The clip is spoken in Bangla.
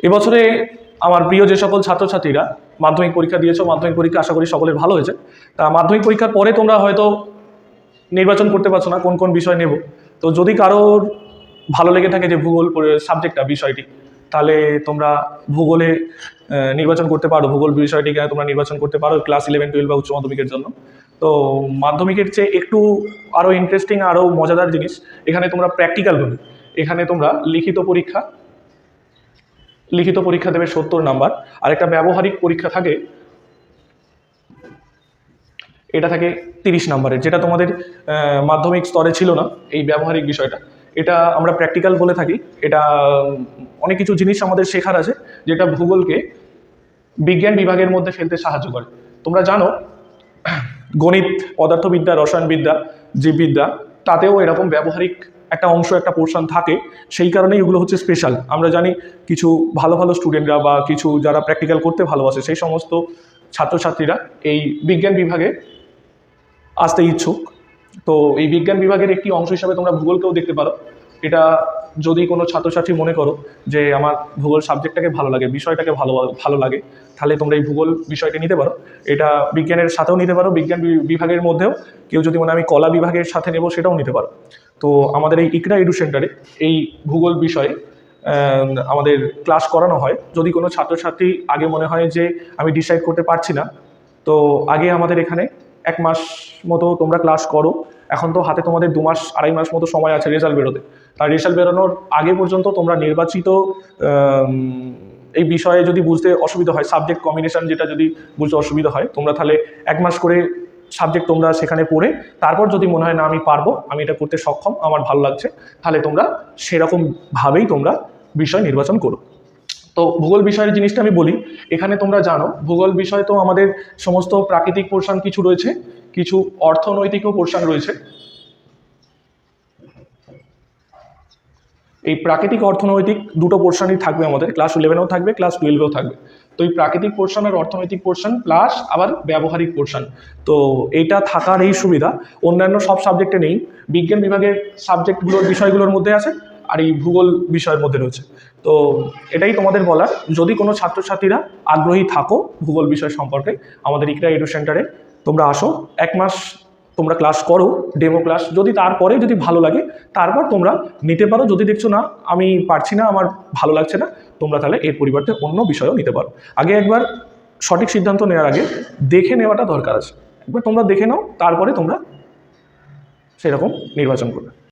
এবছরে আমার প্রিয় যে সকল ছাত্রছাত্রীরা মাধ্যমিক পরীক্ষা দিয়েছো, মাধ্যমিক পরীক্ষা আশা করি সকলের ভালো হয়েছে। তা মাধ্যমিক পরীক্ষার পরে তোমরা হয়তো নির্বাচন করতে পারছো না কোন কোন বিষয় নেব। তো যদি কারোর ভালো লেগে থাকে যে ভূগোল সাবজেক্টটা, বিষয়টি, তাহলে তোমরা ভূগোলে নির্বাচন করতে পারো। ভূগোল বিষয়টিকে তোমরা নির্বাচন করতে পারো ক্লাস 11, 12 বা উচ্চ মাধ্যমিকের জন্য। তো মাধ্যমিকের চেয়ে একটু আরও ইন্টারেস্টিং, আরও মজাদার জিনিস এখানে তোমরা প্র্যাকটিক্যাল হবে। এখানে তোমরা লিখিত পরীক্ষা দেবে 70 নাম্বার, আর একটা ব্যবহারিক পরীক্ষা থাকে, এটা থাকে 30 নাম্বারের, যেটা তোমাদের মাধ্যমিক স্তরে ছিল না। এই ব্যবহারিক বিষয়টা, এটা আমরা প্র্যাকটিক্যাল বলে থাকি। এটা অনেক কিছু জিনিস আমাদের শেখার আছে, যেটা ভূগোলকে বিজ্ঞান বিভাগের মধ্যে ফেলতে সাহায্য করে। তোমরা জানো গণিত, পদার্থবিদ্যা, রসায়নবিদ্যা, জীববিদ্যা, তাতেও এরকম ব্যবহারিক একটা অংশ, একটা পোর্শন থাকে। সেই কারণেই এগুলো হচ্ছে স্পেশাল। আমরা জানি কিছু ভালো ভালো স্টুডেন্টরা বা কিছু যারা প্র্যাকটিক্যাল করতে ভালোবাসে, সেই সমস্ত ছাত্রছাত্রীরা এই বিজ্ঞান বিভাগে আসতে ইচ্ছুক। তো এই বিজ্ঞান বিভাগের একটি অংশ হিসাবে তোমরা ভূগোলকেও দেখতে পারো। এটা যদি কোনো ছাত্রছাত্রী মনে করো যে আমার ভূগোল সাবজেক্টটাকে ভালো লাগে, বিষয়টাকে ভালো লাগে, তাহলে তোমরা এই ভূগোল বিষয়টি নিতে পারো। এটা বিজ্ঞানের সাথেও নিতে পারো, বিজ্ঞান বিভাগের মধ্যেও কেউ যদি মনে আমি কলা বিভাগের সাথে নেব, সেটাও নিতে পারো। তো আমাদের এই ইকরা এডু সেন্টারে এই ভূগোল বিষয়ে আমাদের ক্লাস করানো হয়। যদি কোনো ছাত্রছাত্রী আগে মনে হয় যে আমি ডিসাইড করতে পারছি না, তো আগে আমাদের এখানে 1 মাস মতো তোমরা ক্লাস করো। এখন তো হাতে তোমাদের 2 মাস 2.5 মাস মতো সময় আছে রেজাল্ট বেরোতে। তার রেজাল্ট বেরোনোর আগে পর্যন্ত তোমরা নির্বাচিত এই বিষয়ে যদি বুঝতে অসুবিধা হয়, সাবজেক্ট কম্বিনেশন যেটা যদি বুঝতে অসুবিধা হয়, তোমরা তাহলে 1 মাস করে সাবজেক্ট তোমরা সেখানে পড়ে, তারপর যদি মনে হয় না আমি পারবো, আমি এটা করতে সক্ষম, আমার ভালো লাগছে, তাহলে তোমরা সেরকমভাবেই তোমরা বিষয় নির্বাচন করো। তো ভূগোল বিষয়ের জিনিসটা আমি বলি। এখানে তোমরা জানো ভূগোল বিষয় তো আমাদের সমস্ত প্রাকৃতিক পোর্শন কিছু রয়েছে, কিছু অর্থনৈতিকও পোর্শন রয়েছে। এই প্রাকৃতিক অর্থনৈতিক দুটো পোর্শনই থাকবে আমাদের, ক্লাস 11-এও থাকবে, ক্লাস 12-এও থাকবে। তো এই প্রাকৃতিক পোর্শন আর অর্থনৈতিক পোর্শন প্লাস আবার ব্যবহারিক পোর্শন, তো এইটা থাকার এই সুবিধা অন্যান্য সব সাবজেক্টে নেই। বিজ্ঞান বিভাগের সাবজেক্টগুলোর বিষয়গুলোর মধ্যে আছে, আর এই ভূগোল বিষয়ের মধ্যে রয়েছে। তো এটাই তোমাদের বলার, যদি কোনো ছাত্রছাত্রীরা আগ্রহী থাকো ভূগোল বিষয় সম্পর্কে, আমাদের ইকরা এডু সেন্টারে তোমরা আসো, 1 মাস তোমরা ক্লাস করো, ডেমো ক্লাস। যদি তারপরে যদি ভালো লাগে, তারপর তোমরা নিতে পারো। যদি দেখছো না আমি পারছি না, আমার ভালো লাগছে না, তোমরা তাহলে এর পরিবর্তে অন্য বিষয়ও নিতে পারো। আগে একবার সঠিক সিদ্ধান্ত নেওয়ার আগে দেখে নেওয়াটা দরকার আছে। একবার তোমরা দেখে নাও, তারপরে তোমরা সেরকম নির্বাচন করবে।